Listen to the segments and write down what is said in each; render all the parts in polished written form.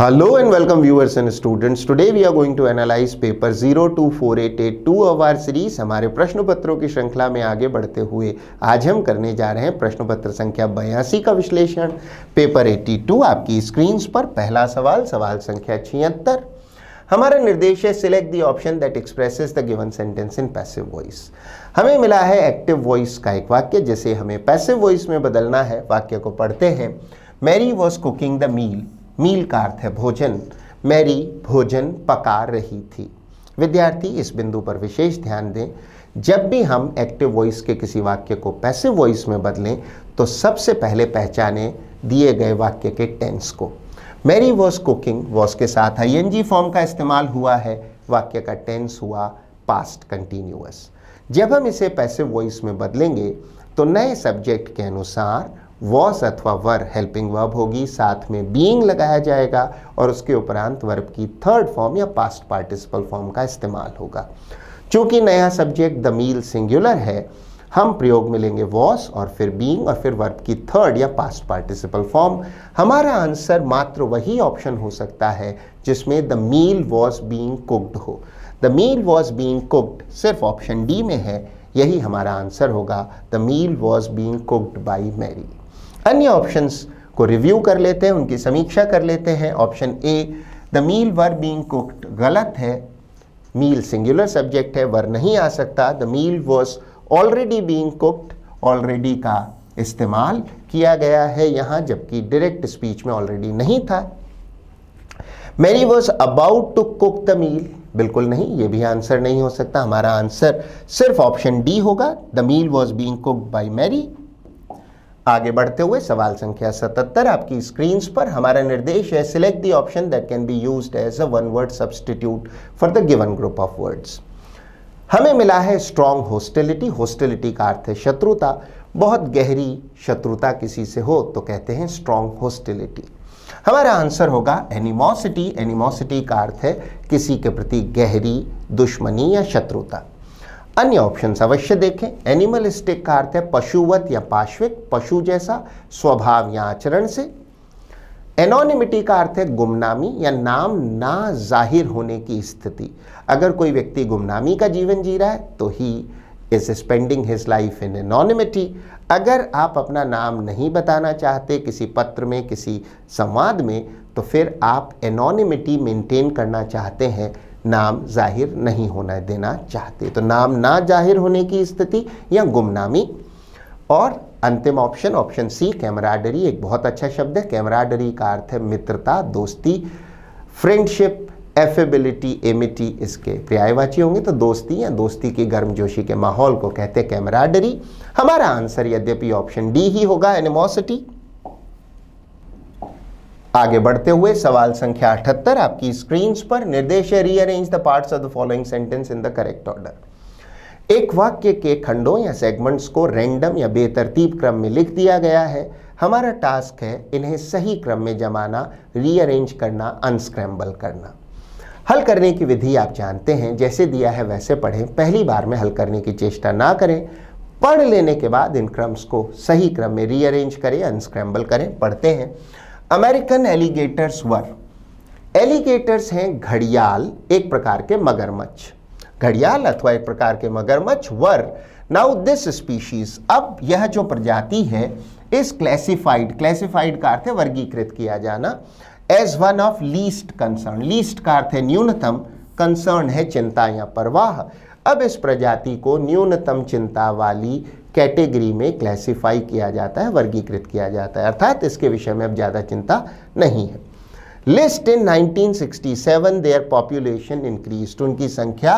Hello and welcome viewers and students. Today we are going to analyze paper 024882 of our series। हमारे प्रश्न पत्रों की श्रृंखला में आगे बढ़ते हुए आज हम करने जा रहे हैं प्रश्न पत्र संख्या 82 का विश्लेषण। पेपर 82 आपकी स्क्रीन्स पर पहला सवाल, सवाल संख्या 76। हमारा निर्देश है select the option that expresses the given sentence in passive voice. हमें मिला है एक्टिव वॉइस का एक वाक्य जिसे हमें पैसिव वॉइस में बदलना है। वाक्य को पढ़ते हैं। Mary was cooking the meal. Meal का अर्थ है भोजन। मैरी भोजन पका रही थी। विद्यार्थी इस बिंदु पर विशेष ध्यान दें, जब भी हम एक्टिव वॉइस के किसी वाक्य को पैसिव वॉइस में बदलें तो सबसे पहले पहचानें दिए गए वाक्य के टेंस को। मैरी वॉज कुकिंग, वॉज के साथ आईएनजी फॉर्म का इस्तेमाल हुआ है। वाक्य का टेंस हुआ पास्ट कंटिन्यूअस। जब हम इसे पैसिव वॉइस में बदलेंगे तो नए सब्जेक्ट के अनुसार वॉज अथवा वर हेल्पिंग वर्ब होगी, साथ में बीइंग लगाया जाएगा और उसके उपरांत वर्ब की थर्ड फॉर्म या पास्ट पार्टिसिपल फॉर्म का इस्तेमाल होगा। चूंकि नया सब्जेक्ट द मील सिंगुलर है, हम प्रयोग में लेंगे वॉज और फिर बीइंग और फिर वर्ब की थर्ड या पास्ट पार्टिसिपल फॉर्म। हमारा आंसर मात्र वही ऑप्शन हो सकता है जिसमें the meal was being cooked हो। The meal was being cooked सिर्फ ऑप्शन डी में है, यही हमारा आंसर होगा। The meal was being cooked by Mary. अन्य ऑप्शंस को रिव्यू कर लेते हैं, उनकी समीक्षा कर लेते हैं। Option A the meal were being cooked गलत है। मील सिंगुलर सब्जेक्ट है, वर नहीं आ सकता। The meal was already being cooked, already का इस्तेमाल किया गया है यहाँ, जबकि डायरेक्ट स्पीच में ऑलरेडी नहीं था। Mary was about to cook the meal, बिल्कुल नहीं, ये भी आंसर नहीं हो सकता। हमारा आंसर सिर्फ ऑप्शन डी होगा, the meal was being cooked by Mary. आगे बढ़ते हुए सवाल संख्या 77 आपकी स्क्रीन्स पर। हमारा निर्देश है select the option that can be used as a one word substitute for the given group of words. हमें मिला है स्ट्रॉन्ग होस्टिलिटी। होस्टिलिटी का अर्थ है शत्रुता। बहुत गहरी शत्रुता किसी से हो तो कहते हैं स्ट्रॉन्ग होस्टिलिटी। हमारा आंसर होगा एनिमोसिटी। एनिमोसिटी का अर्थ है किसी के प्रति गहरी दुश्मनी या शत्रुता। अन्य ऑप्शंस अवश्य देखें। एनिमलिस्टिक का अर्थ है पशुवत या पाश्विक, पशु जैसा स्वभाव या आचरण से। एनोनिमिटी का अर्थ है गुमनामी या नाम ना जाहिर होने की स्थिति। अगर कोई व्यक्ति गुमनामी का जीवन जी रहा है तो he is spending his life in anonymity. अगर आप अपना नाम नहीं बताना चाहते किसी पत्र में, किसी संवाद में, तो फिर आप एनोनिमिटी मेंटेन करना चाहते हैं, नाम जाहिर नहीं होना देना चाहते, तो नाम ना जाहिर होने की स्थिति या गुमनामी। और अंतिम ऑप्शन, ऑप्शन सी कैमराडरी, एक बहुत अच्छा शब्द है। कैमराडरी का अर्थ है मित्रता, दोस्ती। फ्रेंडशिप, एफेबिलिटी, एमिटी इसके पर्यायवाची होंगे, तो दोस्ती या दोस्ती की गर्मजोशी के माहौल को कहते हैं कैमराडरी। हमारा आंसर यद्यपि ऑप्शन डी ही होगा, एनिमोसिटी। आगे बढ़ते हुए सवाल संख्या 78 आपकी स्क्रीन्स पर। निर्देश है rearrange the parts of the following sentence in the correct order. एक वाक्य के खंडों या सेगमेंट्स को रैंडम या बेतरतीब क्रम में लिख दिया गया है। हमारा टास्क है इन्हें सही क्रम में जमाना, रीअरेंज करना, अनस्क्रैम्बल करना। हल करने की विधि आप जानते हैं, जैसे दिया है वैसे पढ़ें। पहली बार में हल करने की चेष्टा ना करें, पढ़ लेने के बाद इन क्रम्स को सही क्रम में रीअरेंज करें, अनस्क्रैम्बल करें। पढ़ते हैं। अमेरिकन एलिगेटर्स वर। एलिगेटर्स हैं घड़ियाल, एक प्रकार के मगरमच्छ। घड़ियाल अथवा एक प्रकार के मगरमच्छ। वर नाउ दिस स्पीशीज, अब यह जो प्रजाति है इस क्लासिफाइड, क्लासिफाइड का अर्थ है वर्गीकृत किया जाना, as one of least concern. Least का अर्थ है न्यूनतम, कंसर्न है चिंता या परवाह। अब इस प्रजाति को न्यूनतम चिंता वाली कैटेगरी में क्लासिफाई किया जाता है, वर्गीकृत किया जाता है, अर्थात इसके विषय में अब ज़्यादा चिंता नहीं है। List in 1967 their population increased, उनकी संख्या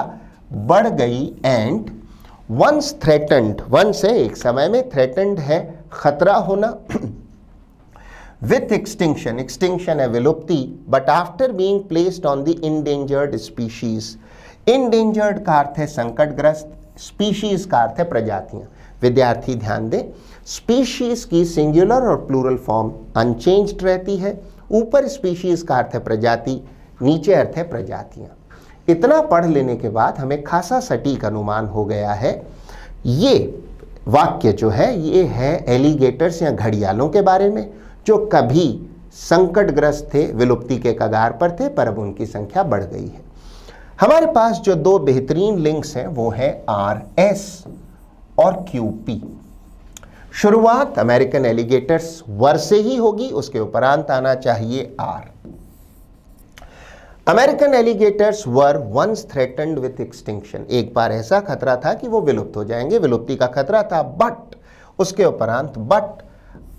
बढ़ गई। एंड वंस थ्रेटन्ड, वंस है एक समय में, थ्रेटन्ड है खतरा होना। विथ एक्सटिंक्शन, एक्सटिंक्शन है विलुप्ति। But after being placed on the endangered species. Endangered का अर्थ है संकटग्रस्त, स्पीशीज का अर्थ है प्रजातियां। विद्यार्थी ध्यान दें, स्पीशीज की सिंगुलर और प्लूरल फॉर्म अनचेंज्ड रहती है। ऊपर स्पीशीज का अर्थ है प्रजाति, नीचे अर्थ है प्रजातियां। इतना पढ़ लेने के बाद हमें खासा सटीक अनुमान हो गया है। ये वाक्य जो है ये है एलिगेटर्स या घड़ियालों के बारे में, जो कभी संकटग्रस्त थे, विलुप्ति के कगार पर थे, पर अब उनकी संख्या बढ़ गई है। हमारे पास जो दो बेहतरीन लिंक्स हैं वो है RS और QP। शुरुआत अमेरिकन एलिगेटर्स वर से ही होगी, उसके उपरांत आना चाहिए R। American alligators were once threatened with extinction. एक बार ऐसा खतरा था कि वो विलुप्त हो जाएंगे, विलुप्ति का खतरा था, बट उसके उपरांत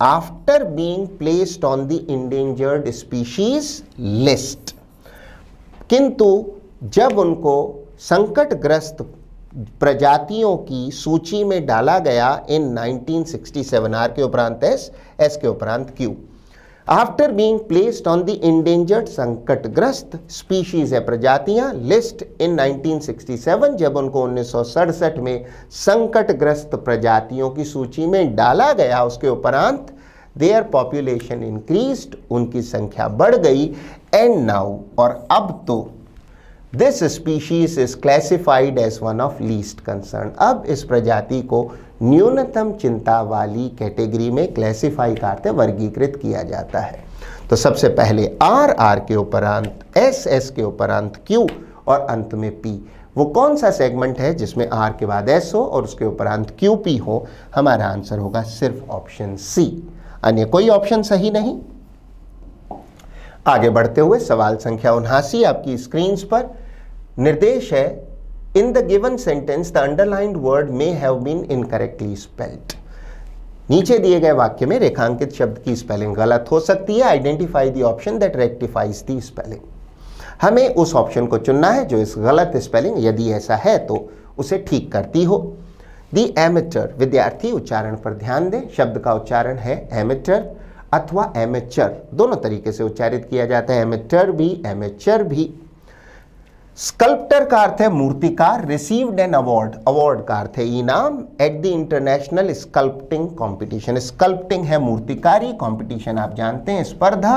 after being placed on the endangered species list, किंतु जब उनको संकटग्रस्त प्रजातियों की सूची में डाला गया इन 1967, आर के उपरांत एस, एस के उपरांत Q. After being placed on the endangered, संकटग्रस्त स्पीशीज है प्रजातियां, लिस्ट इन 1967, जब उनको 1967 में संकटग्रस्त प्रजातियों की सूची में डाला गया, उसके उपरांत देयर पॉपुलेशन इंक्रीज्ड, उनकी संख्या बढ़ गई, एंड नाउ, और अब तो this species is classified as one of least concern. अब इस प्रजाति को न्यूनतम चिंता वाली कैटेगरी में क्लासिफाई करते वर्गीकृत किया जाता है। तो सबसे पहले आर के उपरांत एस के उपरांत क्यू और अंत में पी। वो कौन सा सेगमेंट है जिसमें आर के बाद एस हो और उसके उपरांत क्यू पी हो? हमारा आंसर होगा सिर्फ ऑप्शन सी, अन्य कोई ऑप्शन सही नहीं। आगे बढ़ते हुए सवाल संख्या 79 आपकी स्क्रीन पर निर्देश है, in the given sentence the underlined word may have been incorrectly spelled. नीचे दिए गए वाक्य में रेखांकित शब्द की स्पेलिंग गलत हो सकती है, identify the option that rectifies the spelling. हमें उस ऑप्शन को चुनना है जो इस गलत स्पेलिंग, यदि ऐसा है तो उसे ठीक करती हो। द एमेटर, विद्यार्थी उच्चारण पर ध्यान दें, शब्द का उच्चारण है एमेटर अथवा एमेचर, दोनों तरीके से उच्चारित किया जाता है, एमेटर भी एमेचर भी। स्कल्प्टर का अर्थ है मूर्तिकार, रिसीव्ड एन अवार्ड, अवार्ड का अर्थ है इनाम, at the international sculpting competition. Sculpting है मूर्तिकारी, कॉम्पिटिशन आप जानते हैं स्पर्धा।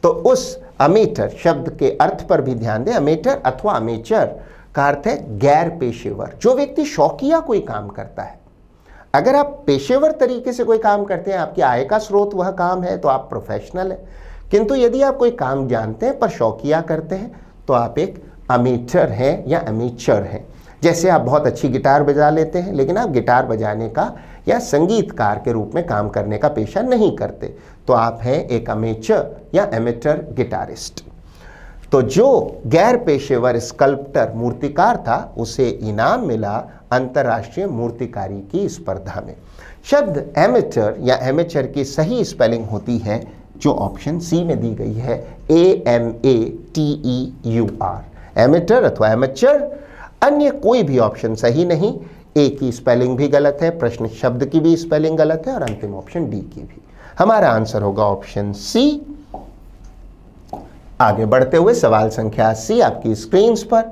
तो उस अमेटर शब्द के अर्थ पर भी ध्यान दें, अमेटर अथवा अमेचर का अर्थ है गैर पेशेवर, जो व्यक्ति शौकिया कोई काम करता है। अगर आप पेशेवर तरीके से कोई काम करते हैं, आपकी आय का स्रोत वह काम है, तो आप प्रोफेशनल हैं। किंतु यदि आप कोई काम जानते हैं पर शौकिया करते हैं तो आप एक अमेचर है या अमेचर है। जैसे आप बहुत अच्छी गिटार बजा लेते हैं लेकिन आप गिटार बजाने का या संगीतकार के रूप में काम करने का पेशा नहीं करते, तो आप हैं एक अमेचर या एमेटर गिटारिस्ट। तो जो गैर पेशेवर स्कल्प्टर मूर्तिकार था उसे इनाम मिला अंतर्राष्ट्रीय मूर्तिकारी की स्पर्धा में। शब्द एमेटर या एमेचर की सही स्पेलिंग होती है जो ऑप्शन सी में दी गई है, AMATEUR, एमेटर अथवा एमेचर। अन्य कोई भी ऑप्शन सही नहीं, ए की स्पेलिंग भी गलत है, प्रश्न शब्द की भी स्पेलिंग गलत है और अंतिम ऑप्शन डी की भी। हमारा आंसर होगा ऑप्शन सी। आगे बढ़ते हुए सवाल संख्या 80 आपकी स्क्रीन पर,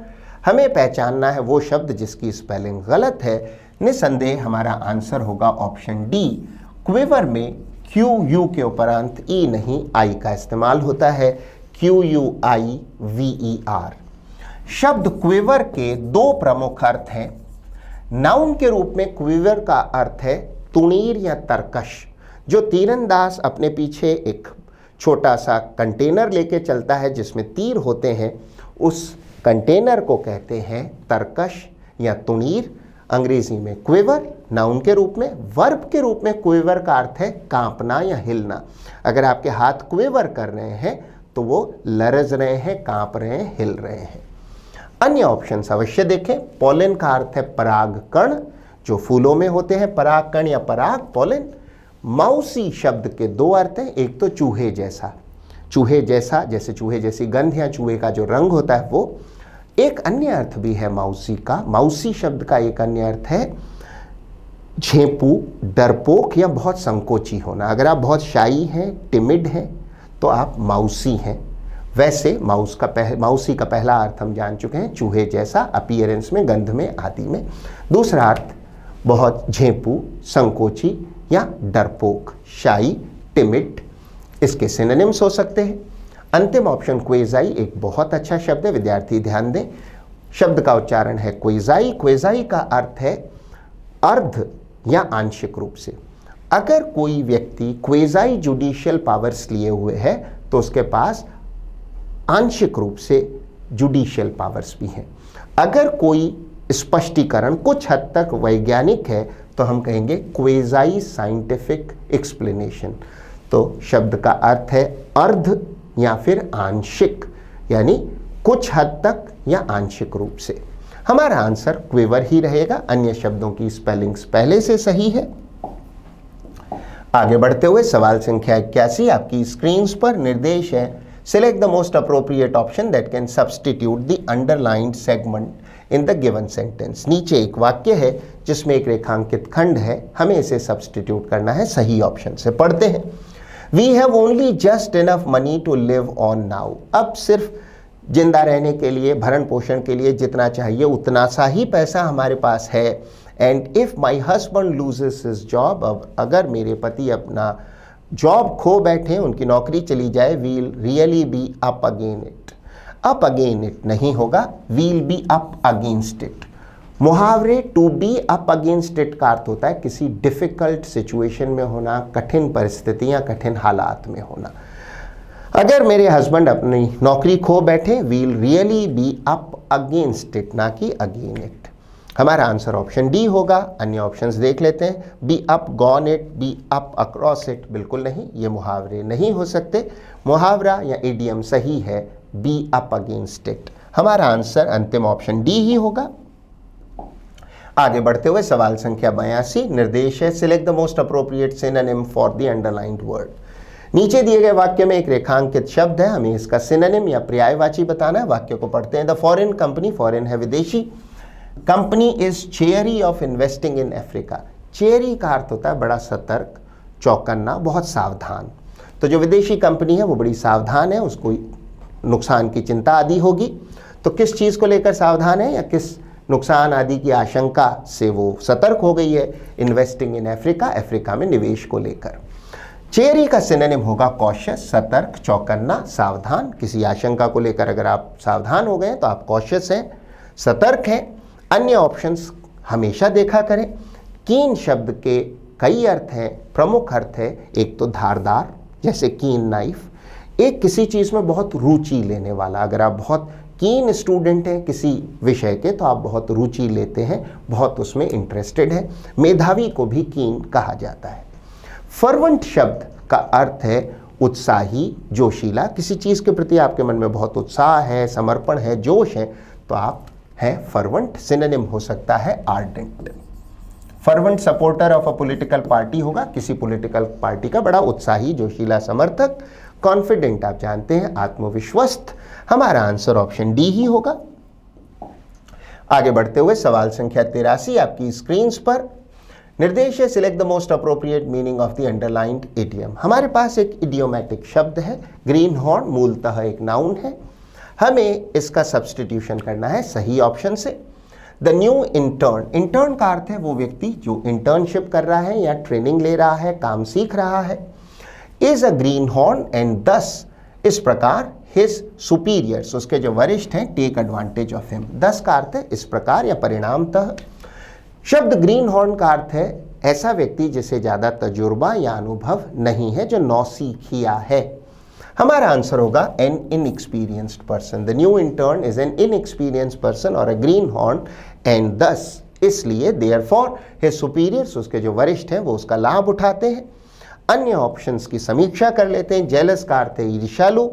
हमें पहचानना है वो शब्द जिसकी स्पेलिंग गलत है। निसंदेह हमारा आंसर होगा ऑप्शन डी। क्विवर में QU के उपरांत ई नहीं आई का इस्तेमाल होता है, QUIVER। शब्द क्विवर के दो प्रमुख अर्थ हैं। नाउन के रूप में क्विवर का अर्थ है तुणीर या तरकश। जो तीरंदाज अपने पीछे एक छोटा सा कंटेनर लेके चलता है जिसमें तीर होते हैं, उस कंटेनर को कहते हैं तरकश या तुणीर, अंग्रेजी में क्विवर नाउन के रूप में। वर्ब के रूप में क्विवर का अर्थ है कांपना या हिलना। अगर आपके हाथ क्विवर कर रहे हैं तो वो लरज रहे हैं, कांप रहे हैं, हिल रहे हैं। अन्य ऑप्शंस अवश्य देखें। पोलन का अर्थ है पराग कण, जो फूलों में होते हैं, पराग कण या पराग पोलन। माउसी शब्द के दो अर्थ हैं, एक तो चूहे जैसा, चूहे जैसा जैसे चूहे जैसी गंध या चूहे का जो रंग होता है वो। एक अन्य अर्थ भी है माउसी का। माउसी शब्द का एक अन्य अर्थ है झेंपू, डरपोक या बहुत संकोची होना। अगर आप बहुत शाई हैं, टिमिड हैं तो आप माउसी हैं। वैसे माउसी का पहला अर्थ हम जान चुके हैं, चूहे जैसा, अपीयरेंस में, गंध में, आदि में। दूसरा अर्थ बहुत झेंपू, संकोची या डरपोक, शाई, टिमिड, इसके सिनोनिम्स हो सकते हैं। अंतिम ऑप्शन क्वेजाई एक बहुत अच्छा शब्द है, विद्यार्थी ध्यान दें। शब्द का उच्चारण है क्वेजाई। क्वेजाई का अर्थ है अर्ध या आंशिक रूप से। अगर कोई व्यक्ति क्वेज़ाई जुडिशियल पावर्स लिए हुए है तो उसके पास आंशिक रूप से जुडिशियल पावर्स भी हैं। अगर कोई स्पष्टीकरण कुछ हद तक वैज्ञानिक है तो हम कहेंगे क्वेज़ाई साइंटिफिक एक्सप्लेनेशन। तो शब्द का अर्थ है अर्ध या फिर आंशिक, यानी कुछ हद तक या आंशिक रूप से। हमारा आंसर क्वेवर ही रहेगा, अन्य शब्दों की स्पेलिंग्स पहले से सही है। आगे बढ़ते हुए सवाल संख्या 81 आपकी स्क्रीन पर निर्देश है, select the most appropriate option that can substitute the underlined segment in the given sentence. नीचे एक वाक्य है जिसमें एक रेखांकित खंड है, हमें इसे सब्सटीट्यूट करना है सही ऑप्शन से। पढ़ते हैं, we have only just enough money to live on now. अब सिर्फ जिंदा रहने के लिए, भरण पोषण के लिए जितना चाहिए उतना सा ही पैसा हमारे पास है। And if my husband loses his job, अब अगर मेरे पति अपना जॉब खो बैठे, उनकी नौकरी चली जाए, we'll really be up again it. Up again it नहीं होगा, we'll be up against it. मुहावरे to be up against it का अर्थ होता है किसी डिफिकल्ट सिचुएशन में होना, कठिन परिस्थितियां, कठिन हालात में होना। अगर मेरे हस्बैंड अपनी नौकरी खो बैठे, we'll really be up against it, ना कि अगेन इट। हमारा आंसर ऑप्शन डी होगा। अन्य ऑप्शंस देख लेते हैं, be up gone it, be up across it, बिल्कुल नहीं, ये मुहावरे नहीं हो सकते। मुहावरा या इडियम सही है बी अप अगेंस्ट इट। हमारा आंसर अंतिम ऑप्शन डी ही होगा। आगे बढ़ते हुए सवाल संख्या 82 निर्देश है, select the most appropriate synonym for the underlined word. नीचे दिए गए वाक्य में एक रेखांकित शब्द है, हमें इसका सिनोनिम या पर्यायवाची बताना है। वाक्य को पढ़ते हैं, द फॉरेन कंपनी, फॉरेन है विदेशी, company is चेयरी of investing in Africa. चेयरी का अर्थ होता है बड़ा सतर्क, चौकन्ना, बहुत सावधान। तो जो विदेशी कंपनी है वो बड़ी सावधान है, उसको नुकसान की चिंता आदि होगी। तो किस चीज़ को लेकर सावधान है या किस नुकसान आदि की आशंका से वो सतर्क हो गई है? इन्वेस्टिंग इन अफ्रीका, अफ्रीका में निवेश को लेकर। चेयरी का सिनोनिम होगा कॉशियस, सतर्क, चौकन्ना, सावधान। किसी आशंका को लेकर अगर आप सावधान हो गए तो आप कॉशियस हैं, सतर्क हैं। अन्य ऑप्शंस हमेशा देखा करें। कीन शब्द के कई अर्थ हैं, प्रमुख अर्थ है एक तो धारदार, जैसे कीन नाइफ, एक किसी चीज़ में बहुत रुचि लेने वाला। अगर आप बहुत कीन स्टूडेंट हैं किसी विषय के तो आप बहुत रुचि लेते हैं, बहुत उसमें इंटरेस्टेड हैं। मेधावी को भी कीन कहा जाता है। फर्वेंट शब्द का अर्थ है उत्साही, जोशीला। किसी चीज़ के प्रति आपके मन में बहुत उत्साह है, समर्पण है, जोश है, तो आप हैं फर्वेंट। सिनोनिम हो सकता है ardent. Fervent supporter of a political party होगा, किसी पॉलिटिकल पार्टी का बड़ा उत्साही, जोशीला समर्थक। कॉन्फिडेंट आप जानते हैं, आत्मविश्वस्त। हमारा आंसर ऑप्शन डी ही होगा। आगे बढ़ते हुए सवाल संख्या 83 आपकी स्क्रीन पर निर्देश है, select the most appropriate meaning of the underlined idiom. हमारे पास एक इडियोमैटिक शब्द है, ग्रीन हॉर्न, मूलतः एक नाउन है। हमें इसका सब्सटीट्यूशन करना है सही ऑप्शन से। द न्यू इंटर्न, इंटर्न का अर्थ है वो व्यक्ति जो इंटर्नशिप कर रहा है या ट्रेनिंग ले रहा है, काम सीख रहा है। Is a green horn and दस, इस प्रकार हिज सुपीरियर्स, उसके जो वरिष्ठ हैं, टेक एडवांटेज ऑफ हिम। दस का अर्थ है इस प्रकार या परिणामतः। शब्द ग्रीन हॉर्न का अर्थ है ऐसा व्यक्ति जिसे ज़्यादा तजुर्बा या अनुभव नहीं है, जो नौसिखिया है। हमारा आंसर होगा an inexperienced person. The new intern is an inexperienced person और अ ग्रीन हॉर्न एंड दस, इसलिए देयरफॉर हिज सुपीरियर्स, उसके जो वरिष्ठ हैं वो उसका लाभ उठाते हैं। अन्य ऑप्शंस की समीक्षा कर लेते हैं। जेलस का अर्थ है ईर्ष्यालु।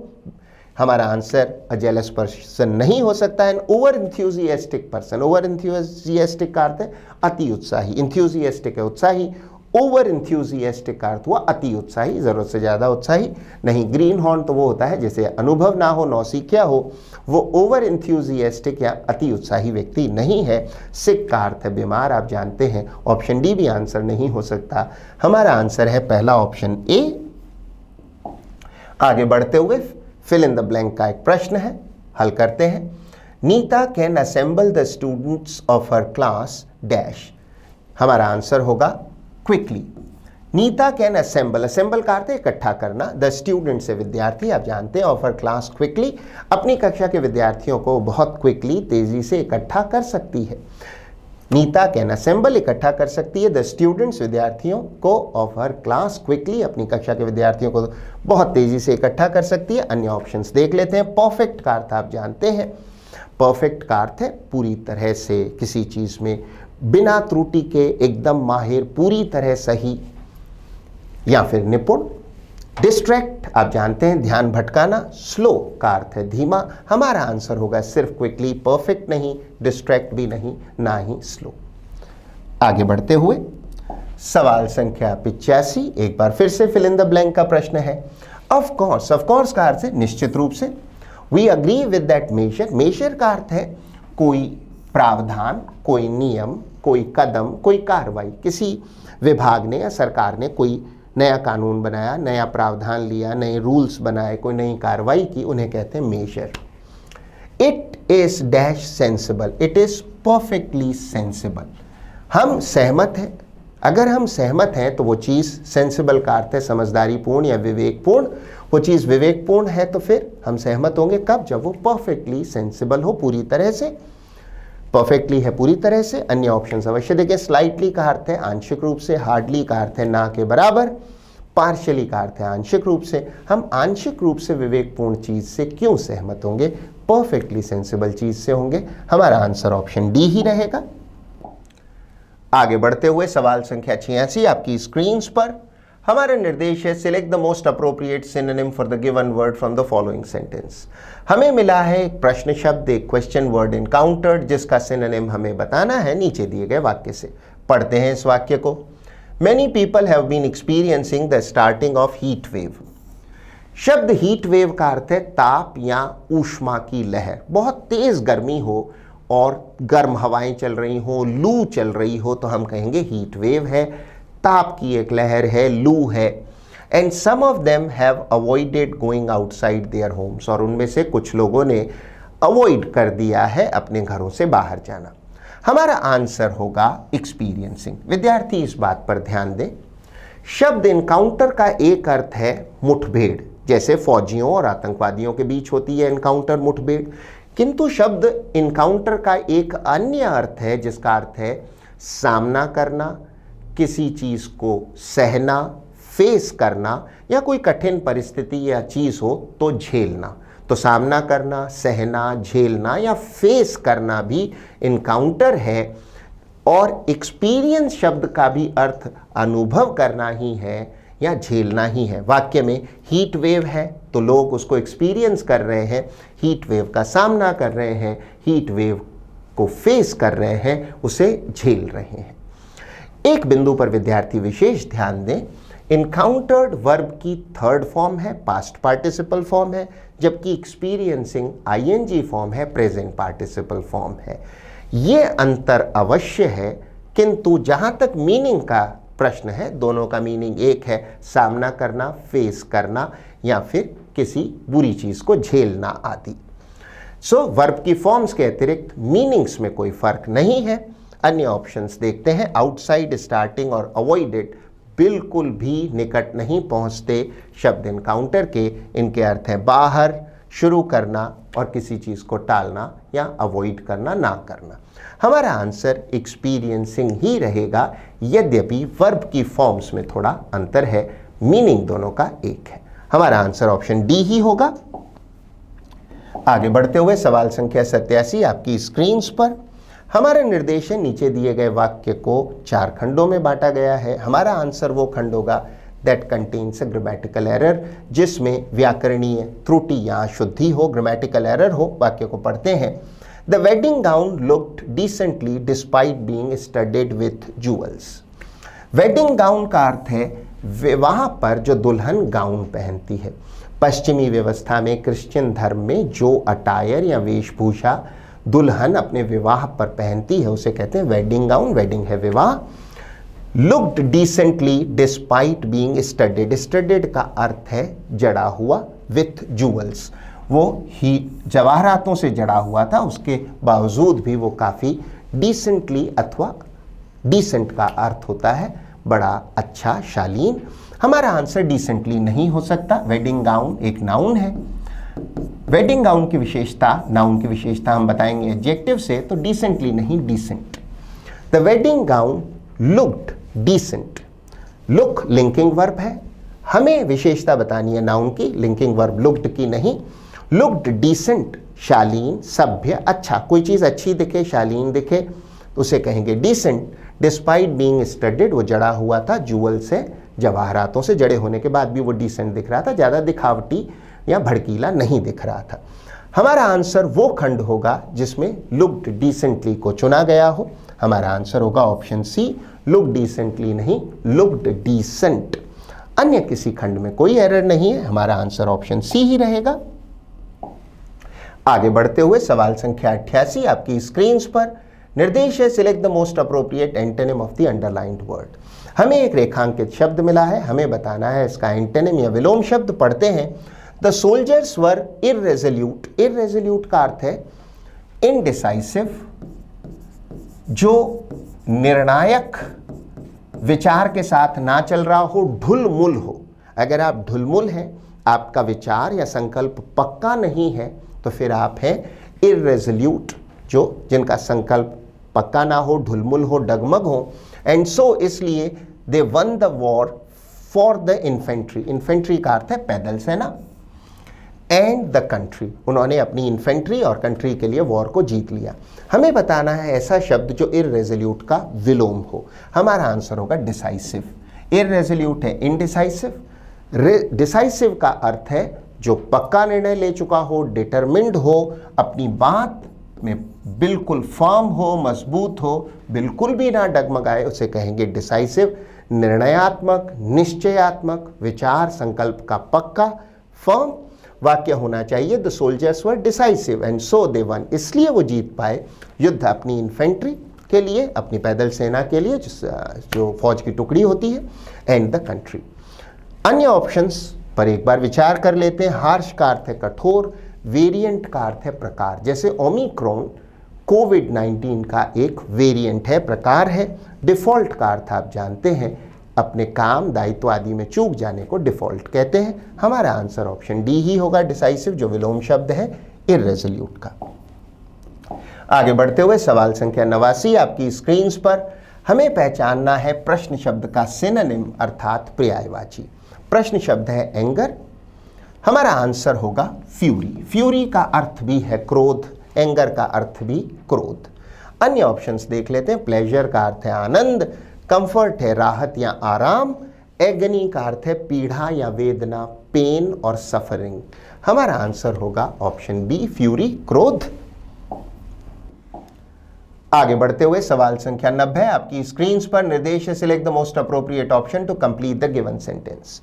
हमारा आंसर अ जेलस पर्सन नहीं हो सकता है। Over enthusiastic person, over enthusiastic का अर्थ है अति उत्साही, इंथ्यूजियास्टिक है उत्साही, ओवर इंथ्यूजियास्टिक का अर्थ हुआ अति उत्साही, ज़रूरत से ज़्यादा उत्साही नहीं। ग्रीन हॉर्न तो वो होता है जिसे अनुभव ना हो, नौसिखिया हो, वो ओवर इंथ्यूजियास्टिक या अति उत्साही व्यक्ति नहीं है। सिक का अर्थ है बीमार, आप जानते हैं। ऑप्शन डी भी आंसर नहीं हो सकता। हमारा आंसर है पहला ऑप्शन ए। आगे बढ़ते हुए फिल इन द ब्लैंक का एक प्रश्न है, हल करते हैं। Neeta can assemble the students of her class dash. हमारा आंसर होगा quickly. Neeta can assemble, assemble का अर्थ है इकट्ठा करना, द स्टूडेंट से विद्यार्थी, आप जानते हैं, ऑफ हर क्लास क्विकली, अपनी कक्षा के विद्यार्थियों को बहुत क्विकली, तेजी से इकट्ठा कर सकती है। नीता कैन असेंबल इकट्ठा कर सकती है द स्टूडेंट्स विद्यार्थियों को ऑफ हर क्लास क्विकली, अपनी कक्षा के विद्यार्थियों को बहुत तेजी से इकट्ठा कर सकती है। अन्य ऑप्शंस देख लेते हैं। परफेक्ट का अर्थ आप जानते हैं, परफेक्ट का अर्थ है पूरी तरह से किसी चीज में बिना त्रुटि के एकदम माहिर, पूरी तरह सही या फिर निपुण। डिस्ट्रैक्ट आप जानते हैं ध्यान भटकाना। स्लो का अर्थ है धीमा। हमारा आंसर होगा सिर्फ क्विकली, परफेक्ट नहीं, डिस्ट्रैक्ट भी नहीं, ना ही स्लो। आगे बढ़ते हुए सवाल संख्या 85 एक बार फिर से फिल इन द ब्लैंक का प्रश्न है। ऑफ कोर्स का अर्थ है निश्चित रूप से। We agree with that major, major का अर्थ है कोई प्रावधान, कोई नियम, कोई कदम, कोई कार्रवाई। किसी विभाग ने या सरकार ने कोई नया कानून बनाया, नया प्रावधान लिया, नए रूल्स बनाए, कोई नई कार्रवाई की, उन्हें कहते हैं major. It is dash sensible, it is perfectly sensible. हम सहमत हैं, अगर हम सहमत हैं तो वो चीज़ सेंसिबल का अर्थ है समझदारीपूर्ण या विवेकपूर्ण। वो चीज़ विवेकपूर्ण है तो फिर हम सहमत होंगे कब, जब वो परफेक्टली सेंसिबल हो, पूरी तरह से। परफेक्टली है पूरी तरह से। अन्य ऑप्शन अवश्य देखें। स्लाइटली का अर्थ है आंशिक रूप से, हार्डली का अर्थ है ना के बराबर, पार्शियली का अर्थ है आंशिक रूप से। हम आंशिक रूप से विवेकपूर्ण चीज से क्यों सहमत होंगे, परफेक्टली सेंसिबल चीज से होंगे। हमारा आंसर ऑप्शन डी ही रहेगा। आगे बढ़ते हुए सवाल संख्या 86 आपकी स्क्रीन पर। हमारा निर्देश है select the most appropriate synonym for the given word from the following sentence. हमें मिला है एक प्रश्न शब्द, एक क्वेश्चन वर्ड एनकाउंटर्ड, जिसका सिनोनिम हमें बताना है नीचे दिए गए वाक्य से। पढ़ते हैं इस वाक्य को। Many people have been experiencing the starting of heat wave. शब्द हीट वेव का अर्थ है ताप या ऊष्मा की लहर। बहुत तेज गर्मी हो और गर्म हवाएं चल रही हो, लू चल रही हो, तो हम कहेंगे हीट वेव है, ताप की एक लहर है, लू है। And some of them have avoided going outside their homes, और उनमें से कुछ लोगों ने अवॉइड कर दिया है अपने घरों से बाहर जाना। हमारा आंसर होगा एक्सपीरियंसिंग। विद्यार्थी इस बात पर ध्यान दें, शब्द एनकाउंटर का एक अर्थ है मुठभेड़, जैसे फौजियों और आतंकवादियों के बीच होती है एनकाउंटर, मुठभेड़। किंतु शब्द एनकाउंटर का एक अन्य अर्थ है जिसका अर्थ है सामना करना, किसी चीज को सहना, फेस करना, या कोई कठिन परिस्थिति या चीज हो तो झेलना। तो सामना करना, सहना, झेलना या फेस करना भी इनकाउंटर है। और एक्सपीरियंस शब्द का भी अर्थ अनुभव करना ही है या झेलना ही है। वाक्य में हीट वेव है तो लोग उसको एक्सपीरियंस कर रहे हैं, हीट वेव का सामना कर रहे हैं, हीट वेव को फेस कर रहे हैं, उसे झेल रहे हैं। एक बिंदु पर विद्यार्थी विशेष ध्यान दें, इनकाउंटर्ड वर्ब की थर्ड फॉर्म है, पास्ट पार्टिसिपल फॉर्म है, जबकि एक्सपीरियंसिंग आईएनजी फॉर्म है, प्रेजेंट पार्टिसिपल फॉर्म है। ये अंतर अवश्य है, किंतु जहां तक मीनिंग का प्रश्न है, दोनों का मीनिंग एक है, सामना करना, फेस करना या फिर किसी बुरी चीज को झेलना आदि। सो वर्ब की फॉर्म्स के अतिरिक्त मीनिंग्स में कोई फर्क नहीं है। अन्य ऑप्शंस देखते हैं। आउटसाइड, स्टार्टिंग और अवॉइडेड बिल्कुल भी निकट नहीं पहुंचते शब्द एनकाउंटर के। इनके अर्थ है बाहर, शुरू करना और किसी चीज को टालना या अवॉइड करना, ना करना। हमारा आंसर एक्सपीरियंसिंग ही रहेगा, यद्यपि वर्ब की फॉर्म्स में थोड़ा अंतर है, मीनिंग दोनों का एक है। हमारा आंसर ऑप्शन डी ही होगा। आगे बढ़ते हुए सवाल संख्या 87 आपकी स्क्रीन पर। हमारा निर्देश है नीचे दिए गए वाक्य को 4 खंडों में बांटा गया है। हमारा आंसर वो खंड होगा that contains a grammatical error, जिसमें व्याकरणीय त्रुटि या अशुद्धि हो, ग्रामेटिकल एरर हो। वाक्य को पढ़ते हैं। The wedding gown looked decently despite being studded with jewels. Wedding gown का अर्थ है विवाह पर जो दुल्हन गाउन पहनती है। पश्चिमी व्यवस्था में, क्रिश्चियन धर्म में जो अटायर या वेशभूषा दुल्हन अपने विवाह पर पहनती है उसे कहते हैं वेडिंग गाउन। वेडिंग है विवाह। Looked decently despite being studded, studded का अर्थ है जड़ा हुआ, विथ जूअल्स, वो ही जवाहरातों से जड़ा हुआ था, उसके बावजूद भी वो काफ़ी डिसेंटली, अथवा डिसेंट का अर्थ होता है बड़ा अच्छा, शालीन। हमारा आंसर डिसेंटली नहीं हो सकता। वेडिंग गाउन एक नाउन है। वेडिंग गाउन की विशेषता, नाउन की विशेषता हम बताएंगे एडजेक्टिव से, तो डिसेंटली नहीं, decent. The wedding gown looked decent. Look linking verb है, हमें विशेषता बतानी है नाउन की, लिंकिंग वर्ब लुक्ड की नहीं। लुक्ड डिसेंट शालीन, सभ्य, अच्छा, कोई चीज़ अच्छी दिखे, शालीन दिखे तो उसे कहेंगे डिसेंट। डिस्पाइट बीइंग स्टडेड, वो जड़ा हुआ था जूअल से, जवाहरातों से जड़े होने के बाद भी वो डिसेंट दिख रहा था, ज़्यादा दिखावटी या भड़कीला नहीं दिख रहा था। हमारा आंसर वो खंड होगा जिसमें लुक्ड डिसेंटली को चुना गया हो। हमारा आंसर होगा ऑप्शन सी, लुक डिसेंटली नहीं, लुक्ड डिसेंट। अन्य किसी खंड में कोई एरर नहीं है, हमारा आंसर ऑप्शन सी ही रहेगा। आगे बढ़ते हुए सवाल संख्या 88 आपकी स्क्रीन पर निर्देश है, select the most appropriate antonym of the underlined word. हमें एक रेखांकित शब्द मिला है, हमें बताना है इसका एंटोनिम या विलोम शब्द। पढ़ते हैं, द सोल्जर्स वर इररेजोल्यूट। इररेजोल्यूट का अर्थ है इनडिसाइसिव, जो निर्णायक विचार के साथ ना चल रहा हो, ढुलमुल हो। अगर आप ढुलमुल हैं, आपका विचार या संकल्प पक्का नहीं है, तो फिर आप हैं इररेजोल्यूट, जो जिनका संकल्प पक्का ना हो, ढुलमुल हो, डगमग हो। एंड सो इसलिए they won the war for the infantry. Infantry का अर्थ है पैदल सेना। एंड द कंट्री, उन्होंने अपनी इन्फेंट्री और कंट्री के लिए वॉर को जीत लिया। हमें बताना है ऐसा शब्द जो इररेजोल्यूट का विलोम हो। हमारा आंसर होगा डिसाइसिव। इररेजोल्यूट है इनडिसाइसिव, डिसाइसिव का अर्थ है जो पक्का निर्णय ले चुका हो, डिटरमिन्ड हो, अपनी बात में बिल्कुल फर्म हो, मजबूत हो, बिल्कुल भी ना डगमगाए, उसे कहेंगे डिसाइसिव। निर्णयात्मक, निश्चयात्मक, विचार संकल्प का पक्का, फर्म वाक्य होना चाहिए। The soldiers were decisive and so they one, इसलिए वो जीत पाए युद्ध अपनी इन्फेंट्री के लिए, अपनी पैदल सेना के लिए जो फौज की टुकड़ी होती है, एंड द कंट्री। अन्य ऑप्शंस पर एक बार विचार कर लेते हैं। हार्श का अर्थ है कठोर, वेरिएंट का अर्थ है प्रकार। जैसे ओमिक्रॉन कोविड-19 का एक वेरिएंट है, प्रकार है। डिफॉल्ट का अर्थ आप जानते हैं, अपने काम, दायित्व आदि में चूक जाने को डिफॉल्ट कहते हैं। हमारा आंसर ऑप्शन डी ही होगा, डिसाइसिव, जो विलोम शब्द है इररेजोल्यूट का। आगे बढ़ते हुए सवाल संख्या 89 आपकी स्क्रीन पर। हमें पहचानना है प्रश्न शब्द का सिनोनिम अर्थात पर्यायवाची। प्रश्न शब्द है एंगर, हमारा आंसर होगा फ्यूरी। फ्यूरी का अर्थ भी है क्रोध, एंगर का अर्थ भी क्रोध। अन्य ऑप्शंस देख लेते हैं। प्लेजर का अर्थ है आनंद, कंफर्ट है राहत या आराम, एगनी का अर्थ है पीड़ा या वेदना, पेन और सफरिंग। हमारा आंसर होगा ऑप्शन बी, फ्यूरी, क्रोध। आगे बढ़ते हुए सवाल संख्या 90 आपकी स्क्रीन पर। निर्देश है, select the most appropriate option to complete the given sentence.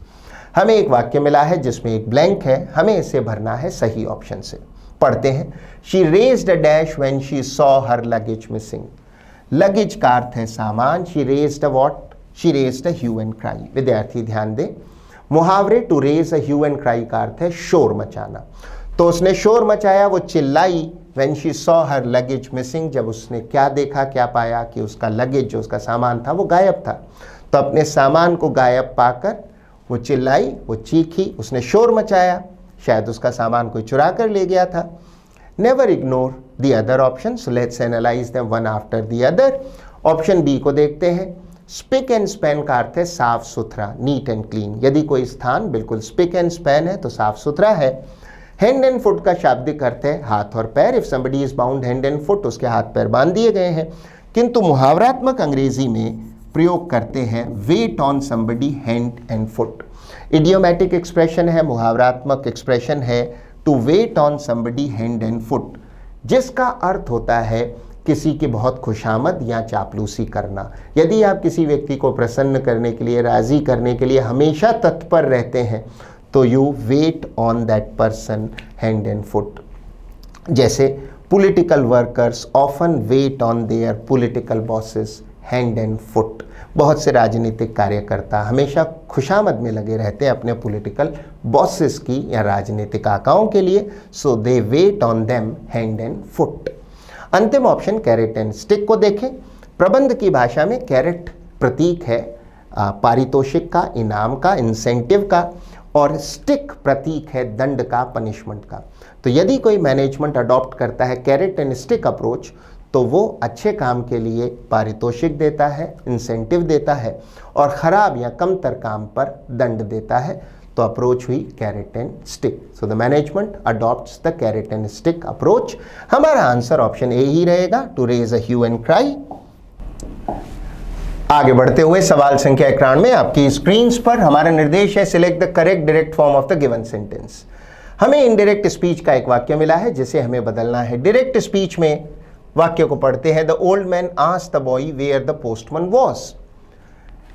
हमें एक वाक्य मिला है जिसमें एक ब्लैंक है, हमें इसे भरना है सही ऑप्शन से। पढ़ते हैं, she raised a dash when she saw her luggage missing. Luggage का अर्थ है सामान। She raised a what? She raised a hue and cry. विद्यार्थी ध्यान दें, मुहावरे to raise a hue and cry का अर्थ है शोर मचाना। तो उसने शोर मचाया, वो चिल्लाई। When she saw her luggage missing, जब उसने क्या देखा, क्या पाया कि उसका लगेज, जो उसका सामान था, वो गायब था। तो अपने सामान को गायब पाकर वो चिल्लाई, वो चीखी, उसने शोर मचाया। शायद उसका सामान कोई चुरा कर ले गया था। Never ignore the other options, let's analyse them one after the other. Option B को देखते हैं। स्पिक एंड स्पैन का अर्थ है साफ सुथरा, नीट एंड क्लीन। यदि कोई स्थान बिल्कुल स्पिक एंड स्पैन है तो साफ सुथरा है। हैंड एंड फुट का शाब्दिक अर्थ है हाथ और पैर। If somebody is bound hand and foot, उसके हाथ पैर बांध दिए गए हैं। किंतु मुहावरात्मक अंग्रेजी में प्रयोग करते हैं wait on somebody hand and foot. Idiomatic expression है, मुहावरात्मक एक्सप्रेशन है to wait on somebody hand and foot, जिसका अर्थ होता है किसी की बहुत खुशामद या चापलूसी करना। यदि आप किसी व्यक्ति को प्रसन्न करने के लिए, राजी करने के लिए हमेशा तत्पर रहते हैं तो you wait on that person hand and foot. जैसे political workers often wait on their political bosses hand and foot. बहुत से राजनीतिक कार्यकर्ता हमेशा खुशामद में लगे रहते हैं अपने पॉलिटिकल बॉसेस की या राजनीतिक आकाओं के लिए, so they wait on them hand and foot. अंतिम ऑप्शन कैरेट एंड स्टिक को देखें। प्रबंध की भाषा में कैरेट प्रतीक है पारितोषिक का, इनाम का, इंसेंटिव का, और स्टिक प्रतीक है दंड का, पनिशमेंट का। तो यदि कोई मैनेजमेंट अडॉप्ट करता है कैरेट एंड स्टिक अप्रोच, तो वो अच्छे काम के लिए पारितोषिक देता है, इंसेंटिव देता है, और खराब या कमतर काम पर दंड देता है। तो अप्रोच हुई carrot and stick. So the management adopts the carrot and stick approach. हमारा आंसर ऑप्शन ए ही रहेगा, to raise a hue and cry. आगे बढ़ते हुए सवाल संख्या 91 में आपकी स्क्रीन पर हमारा निर्देश है, select the correct direct form of the given sentence. हमें इनडायरेक्ट स्पीच का एक वाक्य मिला है जिसे हमें बदलना है। डायरेक्ट स्पीच में वाक्य को पढ़ते हैं, the old man asked the boy where the postman was.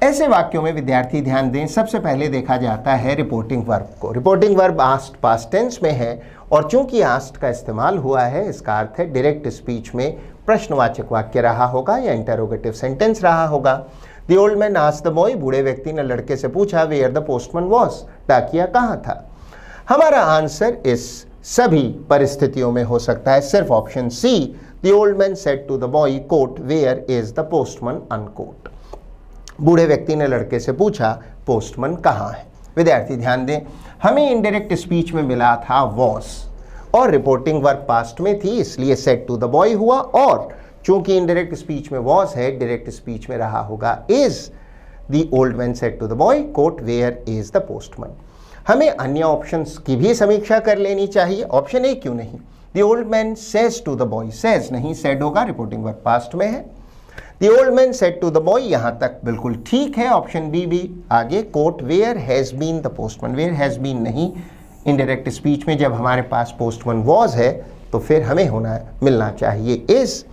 ऐसे वाक्यों में विद्यार्थी ध्यान दें, सबसे पहले देखा जाता है रिपोर्टिंग वर्ब को। Reporting verb asked past tense में है, और चूंकि आस्क्ड का इस्तेमाल हुआ है, इसका अर्थ है डायरेक्ट स्पीच में प्रश्नवाचक वाक्य रहा होगा या इंटरोगेटिव सेंटेंस रहा होगा। The old man asked the boy, बूढ़े व्यक्ति ने लड़के से पूछा, वेयर द पोस्टमैन वाज, डाकिया कहाँ था। हमारा आंसर इस सभी परिस्थितियों में हो सकता है सिर्फ option C, the old man said to the boy quote where is the postman unquote. बूढ़े व्यक्ति ने लड़के से पूछा, पोस्टमैन कहाँ है। विद्यार्थी ध्यान दें, हमें इनडायरेक्ट स्पीच में मिला था वॉज, और रिपोर्टिंग वर्ब पास्ट में थी, इसलिए सेड टू द बॉय हुआ, और चूंकि इनडायरेक्ट स्पीच में वॉज है, डायरेक्ट स्पीच में रहा होगा is. The old man said to the boy quote where is the postman. हमें अन्य ऑप्शंस की भी समीक्षा कर लेनी चाहिए। ऑप्शन ए क्यों नहीं, the old man says to the boy, says नहीं सेड होगा, रिपोर्टिंग वर्ब पास्ट में है। The old man said to the boy, यहां तक बिल्कुल ठीक है। ऑप्शन बी भी आगे, quote where has been the postman, where has been नहीं। इनडायरेक्ट स्पीच में जब हमारे पास पोस्टमैन वाज है तो फिर हमें मिलना चाहिए इज।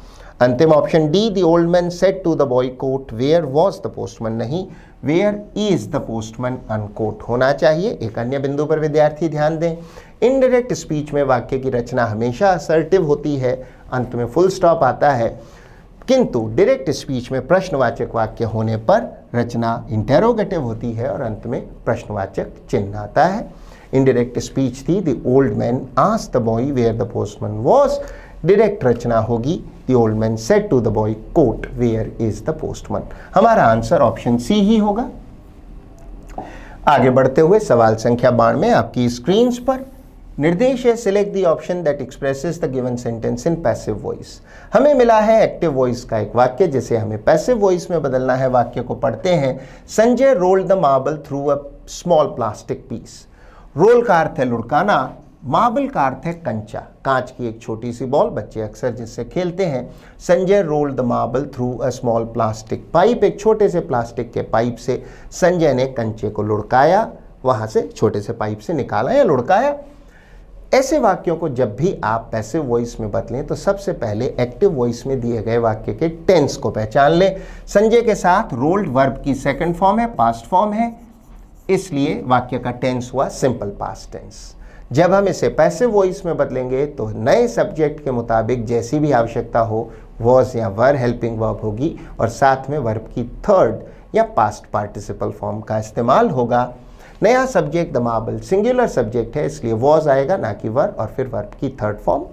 अंतिम option D, the old man said to the boy quote where was the postman नहीं, where is the postman unquote होना चाहिए। एक अन्य बिंदु पर विद्यार्थी ध्यान दें, इनडायरेक्ट स्पीच में वाक्य की रचना हमेशा असर्टिव होती है, अंत में फुल स्टॉप आता है, किंतु डायरेक्ट स्पीच में प्रश्नवाचक वाक्य होने पर रचना इंटेरोगेटिव होती है और अंत में प्रश्नवाचक चिन्ह आता है। इनडायरेक्ट स्पीच थी, the old man asked the boy where the postman was. Direct रचना होगी, the old man said to the boy quote where is the postman. हमारा आंसर ऑप्शन सी ही होगा। आगे बढ़ते हुए सवाल संख्या 92 आपकी स्क्रीन पर निर्देश है, select the option that expresses the given sentence in passive voice. हमें मिला है एक्टिव वॉइस का एक वाक्य जिसे हमें पैसिव वॉइस में बदलना है। वाक्य को पढ़ते हैं, Sanjay rolled the marble through a small plastic piece. Roll का अर्थ है लुढ़काना, मार्बल का अर्थ है कंचा, कांच की एक छोटी सी बॉल, बच्चे अक्सर जिससे खेलते हैं। Sanjay rolled the marble through a small plastic pipe, एक छोटे से प्लास्टिक के पाइप से संजय ने कंचे को लुढ़काया, वहां से छोटे से पाइप से निकाला या लुढ़काया। ऐसे वाक्यों को जब भी आप पैसिव वॉइस में बदलें तो सबसे पहले एक्टिव वॉइस में दिए गए वाक्य के टेंस को पहचान लें। संजय के साथ रोल्ड वर्ब की सेकंड फॉर्म है, पास्ट फॉर्म है, इसलिए वाक्य का टेंस हुआ सिंपल पास्ट टेंस। जब हम इसे पैसिव वॉइस में बदलेंगे तो नए सब्जेक्ट के मुताबिक जैसी भी आवश्यकता हो वॉज या वर हेल्पिंग वर्ब होगी और साथ में वर्ब की थर्ड या पास्ट पार्टिसिपल फॉर्म का इस्तेमाल होगा। नया subject the marble singular subject है, इसलिए वॉज आएगा ना कि वर, और फिर वर्ब की थर्ड फॉर्म।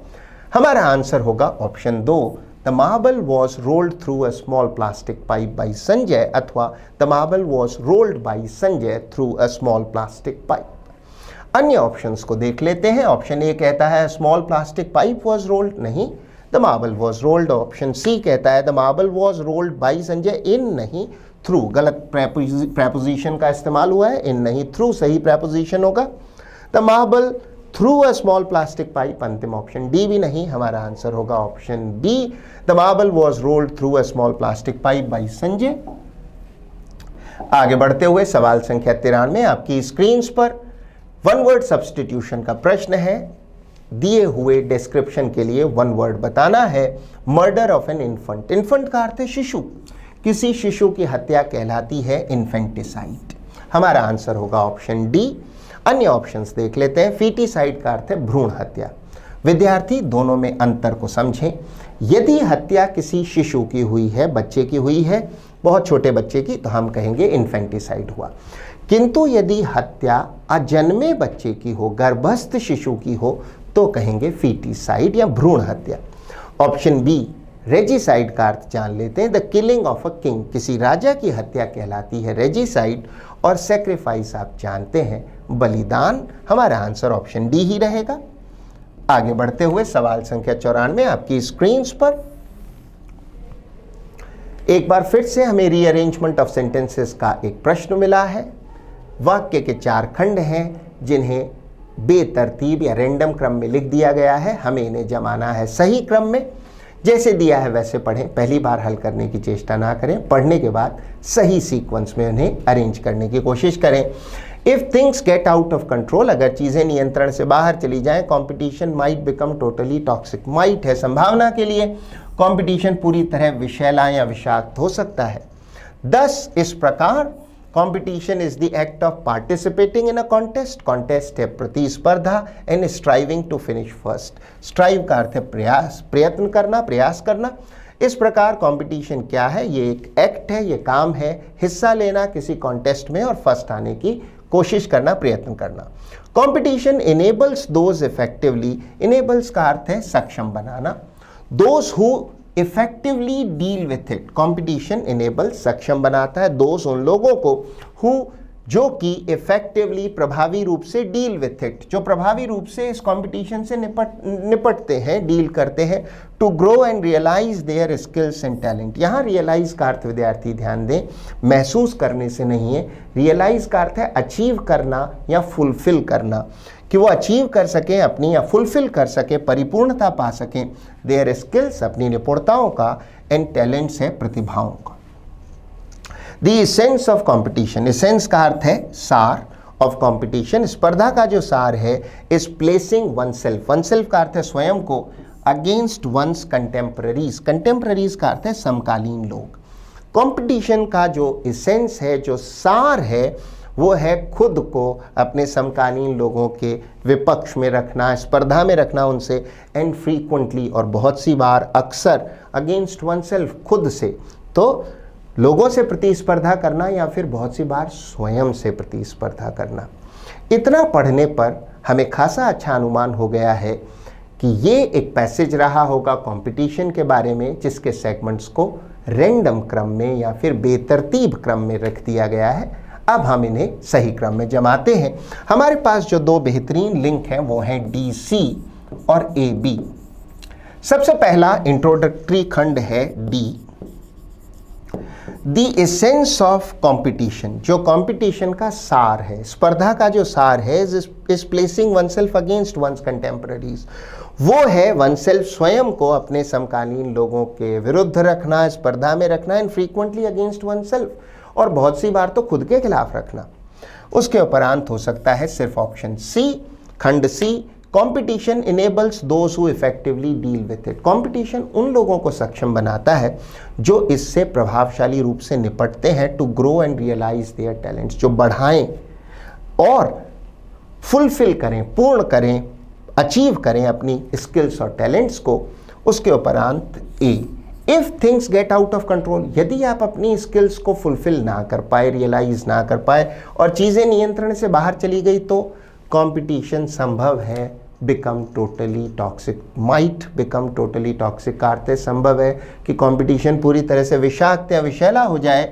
हमारा आंसर होगा option 2, the marble was rolled through a small plastic pipe by Sanjay, अथवा the marble was rolled by Sanjay through a small plastic pipe. अन्य ऑप्शंस को देख लेते हैं। ऑप्शन ए कहता है small plastic pipe was rolled, नहीं, the marble was rolled. Option C कहता है the marble was rolled by Sanjay, in नहीं थ्रू, गलत प्रेपोजिशन का इस्तेमाल हुआ है, इन नहीं थ्रू सही प्रेपोजिशन होगा। The marble through a small plastic pipe, अंतिम ऑप्शन डी भी नहीं, हमारा आंसर होगा option B, the marble was rolled through a small plastic pipe by Sanjay. आगे बढ़ते हुए सवाल संख्या 93 आपकी स्क्रीन पर वन वर्ड सब्स्टिट्यूशन का प्रश्न है। दिए हुए डिस्क्रिप्शन के लिए वन वर्ड बताना है। Murder of an infant, infant का अर्थ है शिशु, किसी शिशु की हत्या कहलाती है इन्फेंटिसाइड। हमारा आंसर होगा ऑप्शन डी। अन्य ऑप्शंस देख लेते हैं। फीटिसाइड का अर्थ है भ्रूण हत्या। विद्यार्थी दोनों में अंतर को समझें। यदि हत्या किसी शिशु की हुई है, बच्चे की हुई है, बहुत छोटे बच्चे की, तो हम कहेंगे इन्फेंटिसाइड हुआ, किंतु यदि हत्या अजन्मे बच्चे की हो, गर्भस्थ शिशु की हो, तो कहेंगे फीटिसाइड या भ्रूण हत्या। ऑप्शन बी रेजिसाइड का अर्थ जान लेते हैं। The killing of a king, किसी राजा की हत्या कहलाती है रेजिसाइड, और सेक्रीफाइस आप जानते हैं बलिदान। हमारा आंसर ऑप्शन डी ही रहेगा। आगे बढ़ते हुए सवाल संख्या 94 आपकी स्क्रीन पर एक बार फिर से हमें रीअरेंजमेंट ऑफ सेंटेंसेस का एक प्रश्न मिला है। वाक्य के 4 खंड हैं जिन्हें बेतरतीब या रैंडम क्रम में लिख दिया गया है। हमें इन्हें जमाना है सही क्रम में, जैसे दिया है वैसे पढ़ें। पहली बार हल करने की चेष्टा ना करें, पढ़ने के बाद सही सीक्वेंस में उन्हें अरेंज करने की कोशिश करें। If things get out of control, अगर चीजें नियंत्रण से बाहर चली जाएं, competition might become totally toxic. Might है संभावना के लिए, कंपटीशन पूरी तरह विषैला या विषाक्त हो सकता है। 10 इस प्रकार competition is the act of participating in a contest. Contest है प्रतिस्पर्धा, and striving to finish first. Strive का अर्थ है प्रयास, प्रयत्न करना, प्रयास करना। इस प्रकार कंपटीशन क्या है? ये एक एक्ट है, ये काम है, हिस्सा लेना किसी कॉन्टेस्ट में और फर्स्ट आने की कोशिश करना, प्रयत्न करना। Competition enables those effectively, enables का अर्थ है सक्षम बनाना, those who effectively deal with it. Competition enable सक्षम बनाता है दोस्त उन लोगों को, हु जो कि इफेक्टिवली प्रभावी रूप से डील विथ इट, जो प्रभावी रूप से इस कंपटीशन से निपटते हैं, डील करते हैं। To grow and realise their skills and talent. यहाँ रियलाइज का अर्थ विद्यार्थी ध्यान दें, महसूस करने से नहीं है। रियलाइज का अर्थ है अचीव करना या फुलफिल करना, कि वो अचीव कर सकें अपनी, या फुलफिल कर सकें, परिपूर्णता पा सकें देयर स्किल्स, अपनी निपुणताओं का, एंड टैलेंट्स है प्रतिभाओं का। The essence of competition, essence का अर्थ है सार, ऑफ कंपटीशन स्पर्धा का जो सार है, is placing one self, one self का अर्थ है स्वयं को, अगेंस्ट वंस कंटेम्पररीज, कंटेम्पररीज का अर्थ है समकालीन लोग। कंपटीशन का जो इसेंस है, जो सार है, वो है खुद को अपने समकालीन लोगों के विपक्ष में रखना, स्पर्धा में रखना उनसे, एंड फ्रीक्वेंटली और बहुत सी बार, अक्सर, अगेंस्ट वन सेल्फ खुद से, तो लोगों से प्रतिस्पर्धा करना या फिर बहुत सी बार स्वयं से प्रतिस्पर्धा करना। इतना पढ़ने पर हमें खासा अच्छा अनुमान हो गया है कि ये एक पैसेज रहा होगा कंपटीशन के बारे में, जिसके सेगमेंट्स को रैंडम क्रम में या फिर बेतरतीब क्रम में रख दिया गया है। अब हम इन्हें सही क्रम में जमाते हैं। हमारे पास जो 2 बेहतरीन लिंक हैं वो हैं DC और AB। सबसे पहला इंट्रोडक्टरी खंड है D, the essence of competition, जो कंपटीशन का सार है, स्पर्धा का जो सार है, is placing oneself against one's contemporaries. वो है वन सेल्फ, स्वयं को अपने समकालीन लोगों के विरुद्ध रखना, स्पर्धा में रखना, and frequently against one self, और बहुत सी बार तो खुद के खिलाफ रखना। उसके उपरांत हो सकता है सिर्फ ऑप्शन C, खंड C, competition enables those who effectively deal with it. Competition उन लोगों को सक्षम बनाता है जो इससे प्रभावशाली रूप से निपटते हैं। To grow and realise their talents, जो बढ़ाएं और फुलफिल करें, पूर्ण करें, अचीव करें अपनी स्किल्स और टैलेंट्स को। उसके उपरांत A, if things get out of control, यदि आप अपनी स्किल्स को फुलफिल ना कर पाए, रियलाइज ना कर पाए और चीज़ें नियंत्रण से बाहर चली गई, तो कंपटीशन संभव है become totally toxic, might become totally toxic का अर्थ है संभव है कि कंपटीशन पूरी तरह से विषाक्त या विषैला हो जाए।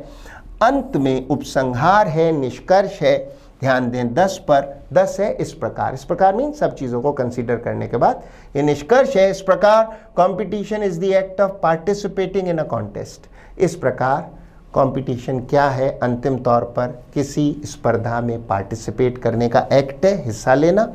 अंत में उपसंहार है, निष्कर्ष है, ध्यान दें 10 पर, 10 है इस प्रकार। इस प्रकार मीन सब चीज़ों को कंसीडर करने के बाद ये निष्कर्ष है। इस प्रकार competition is the act of participating in a contest. इस प्रकार कंपटीशन क्या है? अंतिम तौर पर किसी स्पर्धा में पार्टिसिपेट करने का एक्ट है, हिस्सा लेना,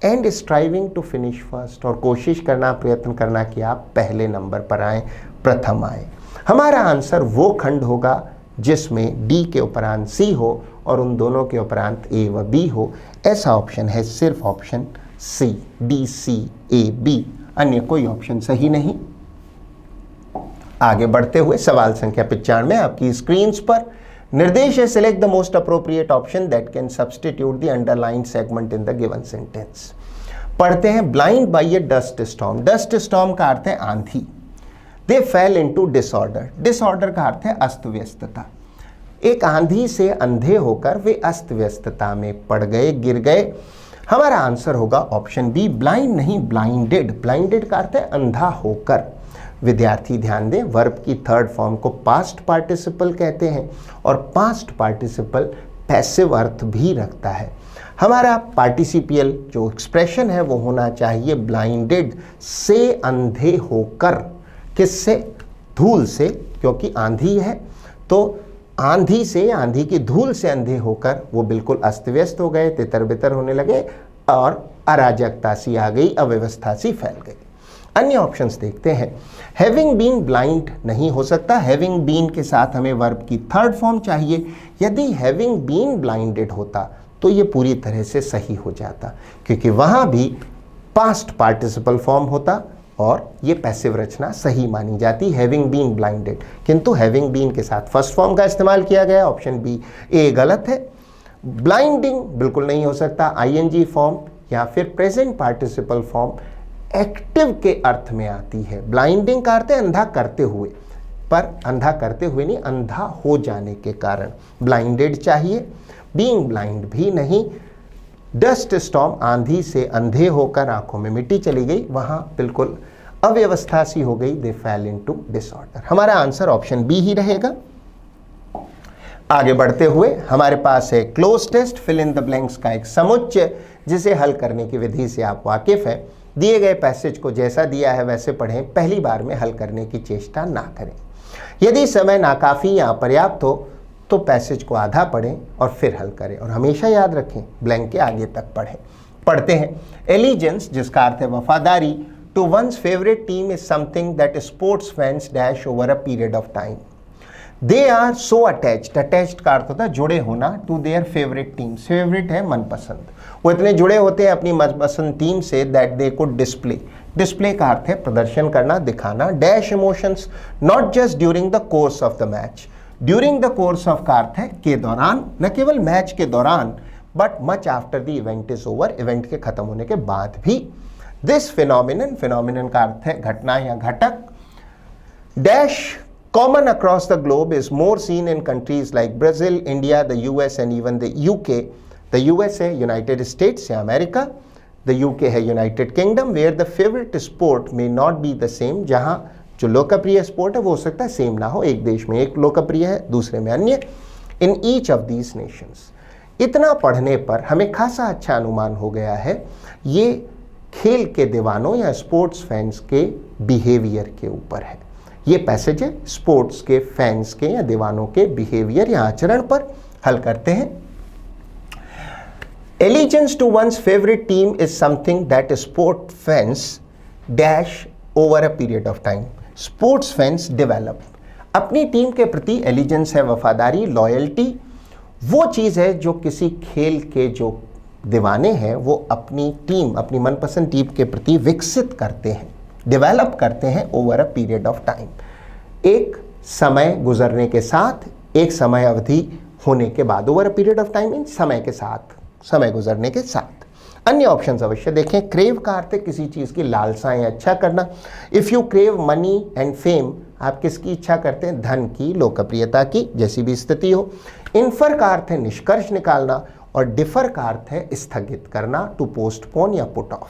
and striving to finish first, और कोशिश करना, प्रयत्न करना कि आप पहले नंबर पर आएँ, प्रथम आएँ। हमारा आंसर वो खंड होगा जिसमें D के उपरांत C हो और उन दोनों के उपरांत A व B हो। ऐसा ऑप्शन है सिर्फ option C, D, C, A, B, अन्य कोई ऑप्शन सही नहीं। आगे बढ़ते हुए सवाल संख्या 95 आपकी स्क्रीन पर निर्देश है, select the most appropriate option that can substitute the underlined segment in the given sentence. पढ़ते हैं, ब्लाइंड बाय ए डस्ट स्टॉर्म। डस्ट स्टॉर्म का अर्थ है आंधी। दे फेल इनटू डिसऑर्डर, डिसऑर्डर का अर्थ है अस्त व्यस्तता। एक आंधी से अंधे होकर वे अस्त व्यस्तता में पड़ गए, गिर गए। हमारा आंसर होगा ऑप्शन बी, ब्लाइंड नहीं ब्लाइंडेड। ब्लाइंडेड का अर्थ है अंधा होकर। विद्यार्थी ध्यान दें, वर्ब की थर्ड फॉर्म को पास्ट पार्टिसिपल कहते हैं और पास्ट पार्टिसिपल पैसिव अर्थ भी रखता है। हमारा पार्टिसिपियल जो एक्सप्रेशन है वो होना चाहिए ब्लाइंडेड, से अंधे होकर। किससे? धूल से, क्योंकि आंधी है तो आंधी से, आंधी की धूल से अंधे होकर वो बिल्कुल अस्त व्यस्त हो गए, तितर बितर होने लगे और अराजकता सी आ गई, अव्यवस्था सी फैल गई। अन्य ऑप्शंस देखते हैं। हैविंग बीन ब्लाइंड नहीं हो सकता, हैविंग बीन के साथ हमें वर्ब की थर्ड फॉर्म चाहिए। यदि हैविंग बीन ब्लाइंडेड होता तो ये पूरी तरह से सही हो जाता, क्योंकि वहां भी पास्ट पार्टिसिपल फॉर्म होता और ये पैसिव रचना सही मानी जाती, हैविंग बीन ब्लाइंडेड। किंतु हैविंग बीन के साथ फर्स्ट फॉर्म का इस्तेमाल किया गया, ऑप्शन बी ए गलत है। ब्लाइंडिंग बिल्कुल नहीं हो सकता, आईएनजी फॉर्म या फिर प्रेजेंट पार्टिसिपल फॉर्म एक्टिव के अर्थ में आती है। ब्लाइंडिंग का अर्थ है अंधा करते हुए, पर अंधा करते हुए नहीं, अंधा हो जाने के कारण ब्लाइंडेड चाहिए। बीइंग ब्लाइंड भी नहीं। डस्ट स्टॉर्म, आंधी से अंधे होकर आंखों में मिट्टी चली गई, वहां बिल्कुल अव्यवस्था सी हो गई, दे फेल इनटू डिसऑर्डर। हमारा आंसर ऑप्शन बी ही रहेगा। आगे बढ़ते हुए हमारे पास है cloze test, fill in the blanks का एक समुच्चय जिसे हल करने की विधि से आप वाकिफ हैं। दिए गए पैसेज को जैसा दिया है वैसे पढ़ें, पहली बार में हल करने की चेष्टा ना करें। यदि समय नाकाफी या अपर्याप्त हो तो पैसेज को आधा पढ़ें और फिर हल करें, और हमेशा याद रखें ब्लैंक के आगे तक पढ़ें। पढ़ते हैं। एलिजेंस, जिसका अर्थ है वफादारी, to one's favourite team is something that sports fans dash over a period of time. They are so attached, attached का अर्थ होता है जुड़े होना, to their favourite team, favourite है मनपसंद, वो इतने जुड़े होते हैं अपनी मनपसंद team say that they could display, display का अर्थ है प्रदर्शन करना, दिखाना, dash emotions not just during the course of the match, during the course of का अर्थ है के दौरान, न केवल मैच के दौरान, but much after the event is over, event के खत्म होने के बाद भी। दिस फिनोमिनन, फिनोमिनन का अर्थ है घटना या घटक, dash common across the globe is more seen in countries like Brazil, India, the US and even the UK. The US है United States या America, the UK है United Kingdom, where the favorite sport may not be the same, जहाँ जो लोकप्रिय sport है वो हो सकता है सेम ना हो, एक देश में एक लोकप्रिय है दूसरे में अन्य। In each of these nations, इतना पढ़ने पर हमें खासा अच्छा अनुमान हो गया है ये खेल के दीवानों या स्पोर्ट्स फैंस के बिहेवियर के ऊपर है। ये पैसेज है स्पोर्ट्स के फैंस के या दीवानों के बिहेवियर या आचरण पर। हल करते हैं। Allegiance to one's favourite team is something that sport fans dash over a period of time. Sports fans develop, अपनी टीम के प्रति एलिजेंस है वफादारी, लॉयल्टी, वो चीज़ है जो किसी खेल के जो दीवाने हैं वो अपनी टीम, अपनी मनपसंद टीम के प्रति विकसित करते हैं, डेवलप करते हैं over a period of time, एक समय गुजरने के साथ, एक समय अवधि होने के बाद। Over a period of time mean समय के साथ, समय गुजरने के साथ। अन्य ऑप्शंस अवश्य देखें। क्रेव का अर्थ है किसी चीज़ की लालसा या इच्छा करना। If you crave money and fame, आप किसकी इच्छा करते हैं? धन की, लोकप्रियता की, जैसी भी स्थिति हो। इन्फर का अर्थ है निष्कर्ष निकालना, और डिफर का अर्थ है स्थगित करना, टू पोस्टपोन या पुट ऑफ।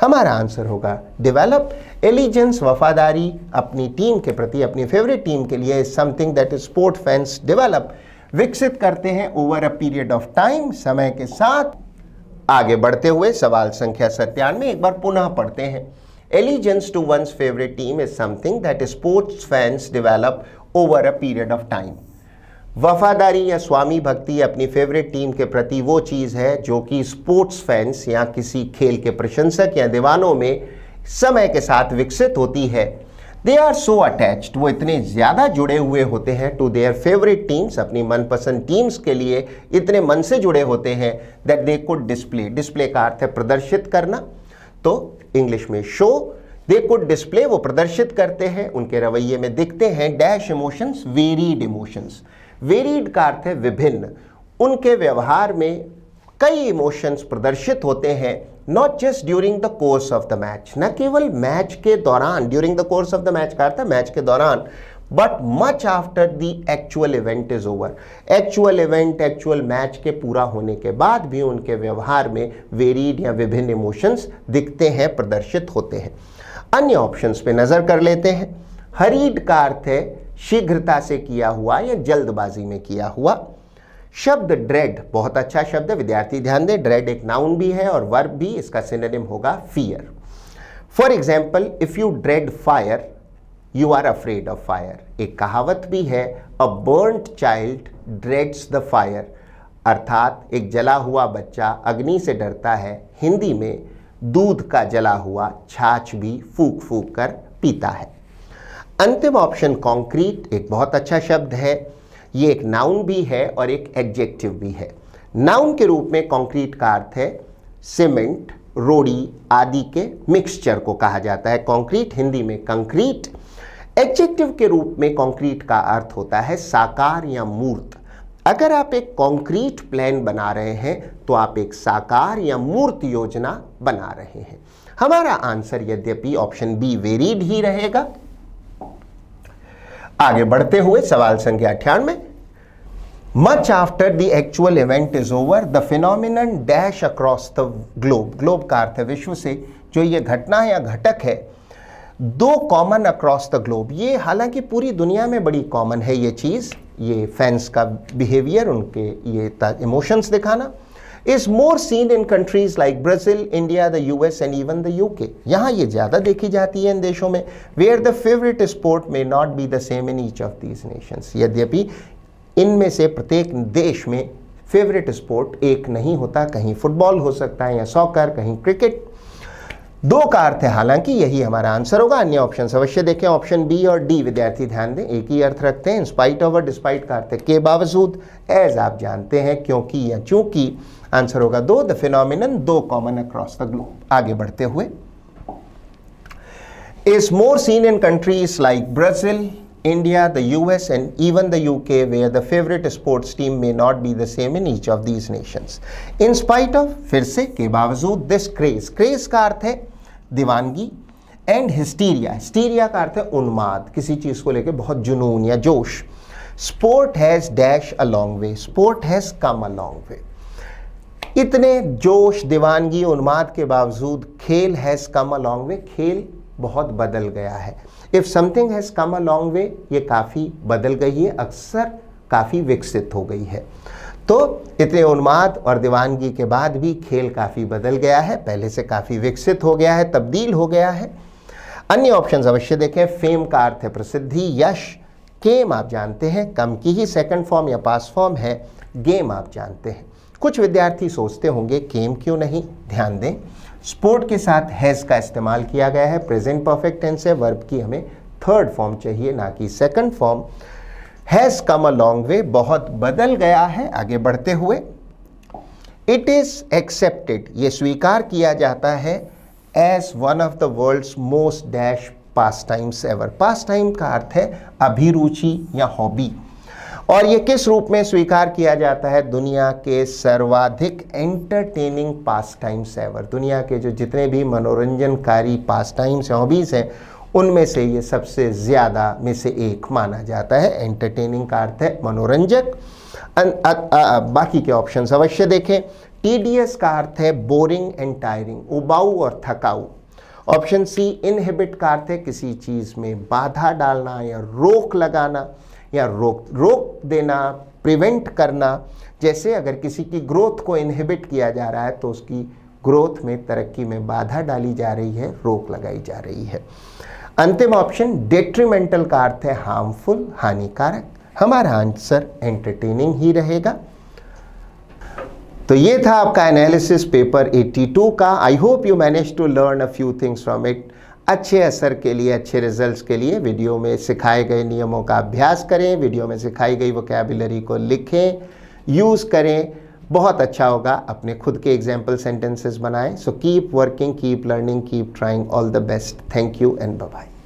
हमारा आंसर होगा डेवलप। एलिजेंस वफादारी अपनी टीम के प्रति, अपनी फेवरेट टीम के लिए, something that sport fans develop, विकसित करते हैं over a period of time, समय के साथ। आगे बढ़ते हुए सवाल संख्या 97 एक बार पुनः पढ़ते हैं। Allegiance to one's favourite team is something that sports fans develop over a period of time. वफादारी या स्वामी भक्ति अपनी फेवरेट टीम के प्रति वो चीज़ है जो कि स्पोर्ट्स फैंस या किसी खेल के प्रशंसक या दीवानों में समय के साथ विकसित होती है। दे आर सो अटैच्ड, वो इतने ज़्यादा जुड़े हुए होते हैं टू देयर फेवरेट टीम्स, अपनी मनपसंद टीम्स के लिए इतने मन से जुड़े होते हैं that they could display, display का अर्थ है प्रदर्शित करना, तो इंग्लिश में शो। दे कुड डिस्प्ले, वो प्रदर्शित करते हैं, उनके रवैये में दिखते हैं dash emotions, varied emotions. Varied का अर्थ है विभिन्न, उनके व्यवहार में कई इमोशंस प्रदर्शित होते हैं। Not just during the course of the match, न केवल मैच के दौरान, during the course of the match का अर्थ है मैच के दौरान, but much after the actual event is over, actual event, actual match के पूरा होने के बाद भी उनके व्यवहार में वेरीड या विभिन्न इमोशंस दिखते हैं, प्रदर्शित होते हैं। अन्य ऑप्शंस पे नजर कर लेते हैं। हरीड का अर्थ है शीघ्रता से किया हुआ या जल्दबाजी में किया हुआ। शब्द ड्रेड बहुत अच्छा शब्द है, विद्यार्थी ध्यान दें, ड्रेड एक नाउन भी है और वर्ब भी, इसका सिनोनिम होगा fear. For example, if you dread fire you are afraid of fire. एक कहावत भी है, a burned child dreads the fire, अर्थात एक जला हुआ बच्चा अग्नि से डरता है। हिंदी में दूध का जला हुआ छाछ भी फूंक फूंक कर पीता है। अंतिम ऑप्शन कंक्रीट एक बहुत अच्छा शब्द है। ये एक नाउन भी है और एक एडजेक्टिव भी है। नाउन के रूप में कंक्रीट का अर्थ है सीमेंट, रोड़ी आदि के मिक्सचर को कहा जाता है कंक्रीट, हिंदी में कंक्रीट। एडजेक्टिव के रूप में कंक्रीट का अर्थ होता है साकार या मूर्त। अगर आप एक कंक्रीट प्लान बना रहे हैं तो आप एक साकार या मूर्त योजना बना रहे हैं। हमारा आंसर यद्यपि ऑप्शन बी वेरीड ही रहेगा। आगे बढ़ते हुए सवाल संख्या 98, much after the actual event is over the phenomenon dash across the globe. Globe का अर्थ है विश्व से, जो ये घटना या घटक है दो कॉमन अक्रॉस द ग्लोब। ये हालांकि पूरी दुनिया में बड़ी कॉमन है ये चीज़, ये फैंस का बिहेवियर, उनके ये इमोशंस दिखाना, is more seen in countries like Brazil, India, the US and even the UK। यहाँ ये ज़्यादा देखी जाती है इन देशों में, where the favorite sport may not be the same in each of these nations। यद्यपि इनमें से प्रत्येक देश में फेवरेट स्पोर्ट एक नहीं होता, कहीं फुटबॉल हो सकता है या सॉकर, कहीं क्रिकेट। दो का अर्थ है हालांकि, यही हमारा आंसर होगा। अन्य ऑप्शन अवश्य देखें, ऑप्शन बी और डी विद्यार्थी ध्यान दें, एक ही अर्थ रखते हैं। इंस्पाइट ऑफ और डिस्पाइट का अर्थ है के बावजूद, एज आप जानते हैं क्योंकि या चूंकि। आंसर होगा दो, द फिनोमिनन दो कॉमन अक्रॉस द ग्लोब। आगे बढ़ते हुए, is more seen in countries like Brazil, India, the US and even the UK where the favorite sports team may not be the same in each of these nations। In spite of, फिर से के बावजूद, this craze, craze का अर्थ है दीवानगी, and hysteria, hysteria का अर्थ है उन्माद, किसी चीज़ को लेकर बहुत जुनून या जोश। Sport has dash a long way, sport has come a long way। इतने जोश, दीवानगी, उन्माद के बावजूद खेल has come a long way, खेल बहुत बदल गया है। If something has come a long way, ये काफ़ी बदल गई है, अक्सर काफ़ी विकसित हो गई है। तो इतने उन्माद और दीवानगी के बाद भी खेल काफ़ी बदल गया है, पहले से काफ़ी विकसित हो गया है, तब्दील हो गया है। अन्य ऑप्शन अवश्य देखें। फेम का अर्थ है प्रसिद्धि, यश। केम आप जानते हैं कम की ही सेकंड फॉर्म या पास्ट फॉर्म है। गेम आप जानते हैं। कुछ विद्यार्थी सोचते होंगे केम क्यों नहीं, ध्यान दें स्पोर्ट के साथ हैज़ का इस्तेमाल किया गया है, प्रेजेंट परफेक्ट टेंस है, वर्ब की हमें थर्ड फॉर्म चाहिए ना कि second form. Has come a long way बहुत बदल गया है। आगे बढ़ते हुए, इट इज एक्सेप्टेड ये स्वीकार किया जाता है as one of the world's most dash pastimes ever. Pastime का अर्थ है अभिरुचि या हॉबी, और ये किस रूप में स्वीकार किया जाता है? दुनिया के सर्वाधिक एंटरटेनिंग पास टाइम्स एवर। दुनिया के जो जितने भी मनोरंजनकारी पास टाइम्स हॉबीज़ हैं उनमें से ये सबसे ज़्यादा में से एक माना जाता है। एंटरटेनिंग का अर्थ है मनोरंजक। बाकी के ऑप्शंस अवश्य देखें। टीडियस का अर्थ है बोरिंग एंड टायरिंग, उबाऊ और थकाऊ। ऑप्शन सी इनहिबिट का अर्थ है किसी चीज़ में बाधा डालना या रोक लगाना या रोक देना, प्रिवेंट करना। जैसे अगर किसी की ग्रोथ को इनहिबिट किया जा रहा है तो उसकी ग्रोथ में, तरक्की में बाधा डाली जा रही है, रोक लगाई जा रही है। अंतिम ऑप्शन डेट्रीमेंटल का अर्थ है हार्मफुल, हानिकारक। हमारा आंसर एंटरटेनिंग ही रहेगा। तो ये था आपका एनालिसिस पेपर 82 का। I hope you manage to learn a few things from it. अच्छे असर के लिए, अच्छे रिजल्ट्स के लिए वीडियो में सिखाए गए नियमों का अभ्यास करें, वीडियो में सिखाई गई वोकैबुलरी को लिखें, यूज़ करें, बहुत अच्छा होगा। अपने खुद के एग्जाम्पल सेंटेंसेस बनाएं। So keep working, keep learning, keep trying. All the best. Thank you and bye bye.